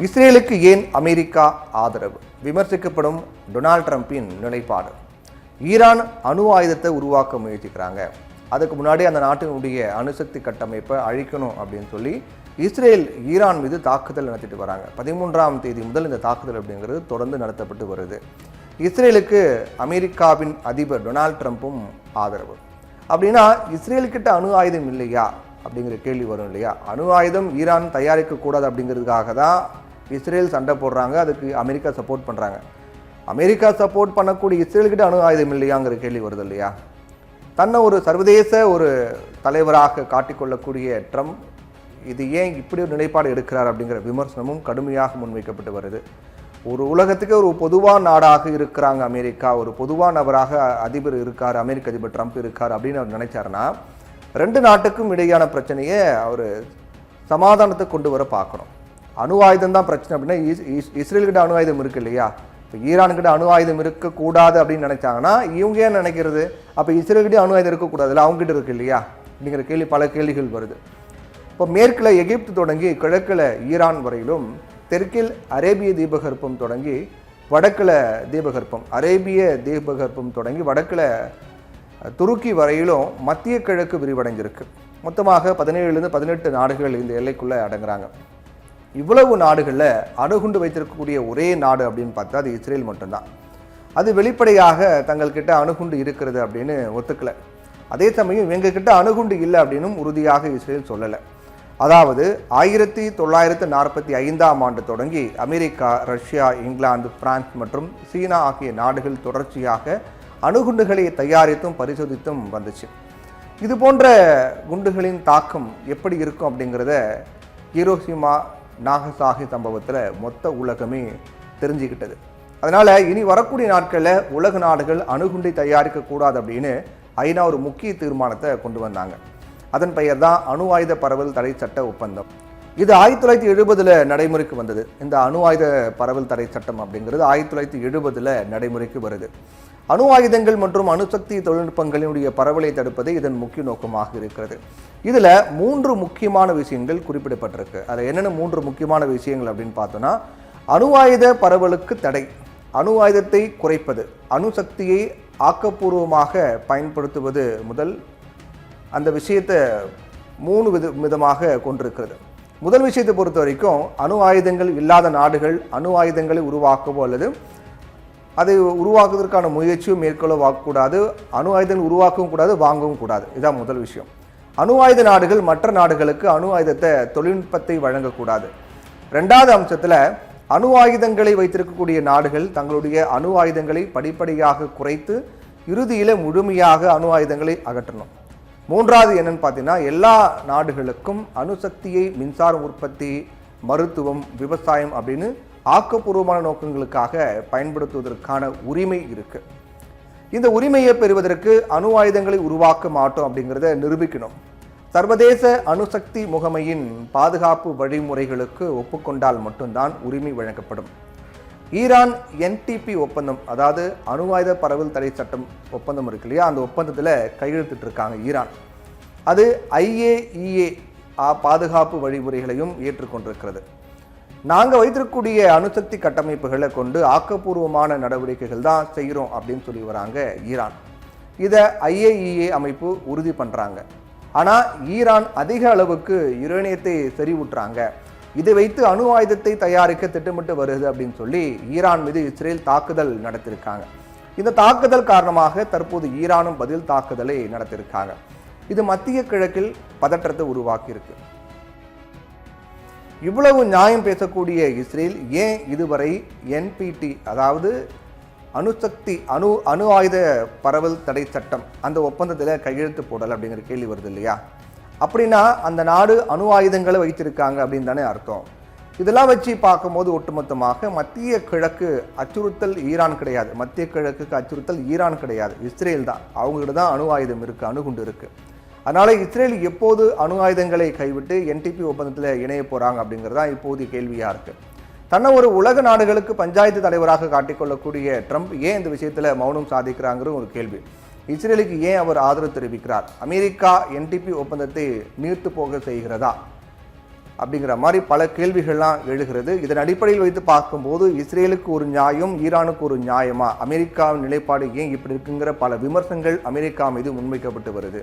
இஸ்ரேலுக்கு ஏன் அமெரிக்கா ஆதரவு? விமர்சிக்கப்படும் டொனால்ட் ட்ரம்பின் நிலைப்பாடு. ஈரான் அணு ஆயுதத்தை உருவாக்க முயற்சிக்கிறாங்க. அதுக்கு முன்னாடி அந்த நாட்டினுடைய அணுசக்தி கட்டமைப்பை அழிக்கணும் அப்படின்னு சொல்லி இஸ்ரேல் ஈரான் மீது தாக்குதல் நடத்திட்டு வராங்க. 13ஆம் தேதி முதல் இந்த தாக்குதல் அப்படிங்கிறது தொடர்ந்து நடத்தப்பட்டு வருது. இஸ்ரேலுக்கு அமெரிக்காவின் அதிபர் டொனால்ட் ட்ரம்ப்பும் ஆதரவு. அப்படின்னா இஸ்ரேலுக்கிட்ட அணு ஆயுதம் இல்லையா அப்படிங்கிற கேள்வி வரும் இல்லையா? அணு ஆயுதம் ஈரான் தயாரிக்கக்கூடாது அப்படிங்கிறதுக்காக தான் இஸ்ரேல் சண்டை போடுறாங்க. அதுக்கு அமெரிக்கா சப்போர்ட் பண்ணுறாங்க. அமெரிக்கா சப்போர்ட் பண்ணக்கூடிய இஸ்ரேலுக்கிட்ட அணு ஆயுதம் இல்லையாங்கிற கேள்வி வருது இல்லையா? தன்னை ஒரு சர்வதேச ஒரு தலைவராக காட்டிக்கொள்ளக்கூடிய ட்ரம்ப் இது ஏன் இப்படி ஒரு நிலைப்பாடு எடுக்கிறார் அப்படிங்கிற விமர்சனமும் கடுமையாக முன்வைக்கப்பட்டு வருது. ஒரு உலகத்துக்கு ஒரு பொதுவான நாடாக இருக்கிறாங்க அமெரிக்கா, ஒரு பொதுவான நபராக அதிபர் இருக்கார், அமெரிக்க அதிபர் ட்ரம்ப் இருக்கார் அப்படின்னு அவர் நினைச்சாருன்னா ரெண்டு நாட்டுக்கும் இடையான பிரச்சனையை அவர் சமாதானத்தை கொண்டு வர பார்க்கணும். அணு ஆயுதம் தான் பிரச்சனை அப்படின்னா இஸ்ரேல்கிட்ட அணு ஆயுதம் இருக்கு இல்லையா? இப்போ ஈரான்கிட்ட அணு ஆயுதம் இருக்கக்கூடாது அப்படின்னு நினைச்சாங்கன்னா இவங்க ஏன் நினைக்கிறது? அப்போ இஸ்ரேல்கிட்ட அணு ஆயுதம் இருக்கக்கூடாது இல்லை, அவங்ககிட்ட இருக்கு இல்லையா அப்படிங்கிற கேள்வி பல கேள்விகள் வருது. இப்போ மேற்கில் எகிப்து தொடங்கி கிழக்கில் ஈரான் வரையிலும், தெற்கில் அரேபிய தீபகற்பம் தொடங்கி வடக்கில் தீபகற்பம், அரேபிய தீபகற்பம் தொடங்கி வடக்கில் துருக்கி வரையிலும் மத்திய கிழக்கு விரிவடைஞ்சிருக்கு. மொத்தமாக 17 to 18 நாடுகள் இந்த எல்லைக்குள்ளே அடங்குறாங்க. இவ்வளவு நாடுகளில் அணுகுண்டு வைத்திருக்கக்கூடிய ஒரே நாடு அப்படின்னு பார்த்தா அது இஸ்ரேல் மட்டும்தான். அது வெளிப்படையாக தங்கள்கிட்ட அணுகுண்டு இருக்கிறது அப்படின்னு ஒத்துக்கலை. அதே சமயம் இவங்ககிட்ட அணுகுண்டு இல்லை அப்படின்னும் உறுதியாக இஸ்ரேல் சொல்லலை. அதாவது 1945ஆம் ஆண்டு தொடங்கி அமெரிக்கா, ரஷ்யா, இங்கிலாந்து, பிரான்ஸ் மற்றும் சீனா ஆகிய நாடுகள் தொடர்ச்சியாக அணுகுண்டுகளை தயாரித்தும் பரிசோதித்தும் வந்துச்சு. இது போன்ற குண்டுகளின் தாக்கம் எப்படி இருக்கும் அப்படிங்கிறத ஹிரோஷிமா நாகசாகி சம்பவத்தில் மொத்த உலகமே தெரிஞ்சுக்கிட்டது. அதனால் இனி வரக்கூடிய நாட்களில் உலக நாடுகள் அணுகுண்டை தயாரிக்கக்கூடாது அப்படின்னு ஐநா ஒரு முக்கிய தீர்மானத்தை கொண்டு வந்தாங்க. அதன் பெயர் தான் அணு ஆயுத பரவல் தடை சட்ட ஒப்பந்தம். இது 1970 நடைமுறைக்கு வந்தது. இந்த அணு ஆயுத பரவல் தடை சட்டம் அப்படிங்கிறது 1970 நடைமுறைக்கு வருது. அணு ஆயுதங்கள் மற்றும் அணுசக்தி தொழில்நுட்பங்களினுடைய பரவலை தடுப்பது இதன் முக்கிய நோக்கமாக இருக்கிறது. இதில் 3 முக்கியமான விஷயங்கள் குறிப்பிடப்பட்டிருக்கு. அதில் என்னென்ன 3 முக்கியமான விஷயங்கள் அப்படின்னு பார்த்தோன்னா, அணு ஆயுத பரவலுக்கு தடை, அணு ஆயுதத்தை குறைப்பது, அணுசக்தியை ஆக்கப்பூர்வமாக பயன்படுத்துவது முதல் அந்த விஷயத்தை 3 விதமாக கொண்டிருக்கிறது. முதல் விஷயத்தை பொறுத்த வரைக்கும் அணு ஆயுதங்கள் இல்லாத நாடுகள் அணு ஆயுதங்களை உருவாக்கவோ அல்லது அதை உருவாக்குவதற்கான முயற்சியும் மேற்கொள்ளக்கூடாது, அணு ஆயுதங்கள் உருவாக்கவும் கூடாது, வாங்கவும் கூடாது. இதுதான் முதல் விஷயம். அணு ஆயுத நாடுகள் மற்ற நாடுகளுக்கு அணு ஆயுதத்தை தொழில்நுட்பத்தை வழங்கக்கூடாது. 2வது அம்சத்தில் அணு ஆயுதங்களை வைத்திருக்கக்கூடிய நாடுகள் தங்களுடைய அணு ஆயுதங்களை படிப்படியாக குறைத்து இறுதியில் முழுமையாக அணு ஆயுதங்களை அகற்றணும். 3வது என்னன்னு பார்த்தீங்கன்னா, எல்லா நாடுகளுக்கும் அணுசக்தியை மின்சார உற்பத்தி, மருத்துவம், விவசாயம் அப்படின்னு ஆக்கப்பூர்வமான நோக்கங்களுக்காக பயன்படுத்துவதற்கான உரிமை இருக்கு. இந்த உரிமையை பெறுவதற்கு அணு ஆயுதங்களை உருவாக்க மாட்டோம் அப்படிங்கிறத நிரூபிக்கணும். சர்வதேச அணுசக்தி முகமையின் பாதுகாப்பு வழிமுறைகளுக்கு ஒப்புக்கொண்டால் மட்டும்தான் உரிமை வழங்கப்படும். ஈரான் NPT ஒப்பந்தம், அதாவது அணு ஆயுத பரவல் தடை சட்டம் ஒப்பந்தம் இருக்கு இல்லையா, அந்த ஒப்பந்தத்தில் கையெழுத்திட்டு இருக்காங்க ஈரான். அது IAEA பாதுகாப்பு வழிமுறைகளையும் ஏற்றுக்கொண்டிருக்கிறது. நாங்கள் வைத்திருக்கக்கூடிய அணுசக்தி கட்டமைப்புகளை கொண்டு ஆக்கப்பூர்வமான நடவடிக்கைகள் தான் செய்கிறோம் அப்படின்னு சொல்லி வராங்க ஈரான். இதை IAEA அமைப்பு உறுதி பண்ணுறாங்க. ஆனால் ஈரான் அதிக அளவுக்கு யுரேனியத்தை செறிவூட்டுறாங்க. இதை வைத்து அணு ஆயுதத்தை தயாரிக்க திட்டமிட்டு வருது அப்படின்னு சொல்லி ஈரான் மீது இஸ்ரேல் தாக்குதல் நடத்தியிருக்காங்க. இந்த தாக்குதல் காரணமாக தற்போது ஈரானும் பதில் தாக்குதலை நடத்தியிருக்காங்க. இது மத்திய கிழக்கில் பதற்றத்தை உருவாக்கியிருக்கு. இவ்வளவு நியாயம் பேசக்கூடிய இஸ்ரேல் ஏன் இதுவரை NPT, அதாவது அணுசக்தி அணு ஆயுத பரவல் தடை சட்டம், அந்த ஒப்பந்தத்தில் கையெழுத்து போடலை அப்படிங்கிற கேள்வி வருது இல்லையா? அப்படின்னா அந்த நாடு அணு ஆயுதங்களை வைத்திருக்காங்க அப்படின்னு தானே அர்த்தம். இதெல்லாம் வச்சு பார்க்கும்போது ஒட்டுமொத்தமாக மத்திய கிழக்கு அச்சுறுத்தல் ஈரான் கிடையாது. மத்திய கிழக்குக்கு அச்சுறுத்தல் ஈரான் கிடையாது, இஸ்ரேல் தான். அவங்ககிட்ட தான் அணு ஆயுதம் இருக்குது, அணுகுண்டு இருக்குது. அதனால் இஸ்ரேல் எப்போது அணு ஆயுதங்களை கைவிட்டு NPT ஒப்பந்தத்தில் இணைய போகிறாங்க அப்படிங்கிறது தான் இப்போதைய கேள்வியாக இருக்குது. தன்னை ஒரு உலக நாடுகளுக்கு பஞ்சாயத்து தலைவராக காட்டிக்கொள்ளக்கூடிய ட்ரம்ப் ஏன் இந்த விஷயத்தில் மௌனம் சாதிக்கிறாங்கிற ஒரு கேள்வி. இஸ்ரேலுக்கு ஏன் அவர் ஆதரவு தெரிவிக்கிறார்? அமெரிக்கா NPT ஒப்பந்தத்தை நீர்த்து போக செய்கிறதா? அப்படிங்கிற மாதிரி பல கேள்விகள்லாம் எழுகிறது. இதன் அடிப்படையில் வைத்து பார்க்கும்போது இஸ்ரேலுக்கு ஒரு நியாயம், ஈரானுக்கு ஒரு நியாயமா, அமெரிக்காவின் நிலைப்பாடு ஏன் இப்படி இருக்குங்கிற பல விமர்சனங்கள் அமெரிக்கா மீது முன்வைக்கப்பட்டு வருது.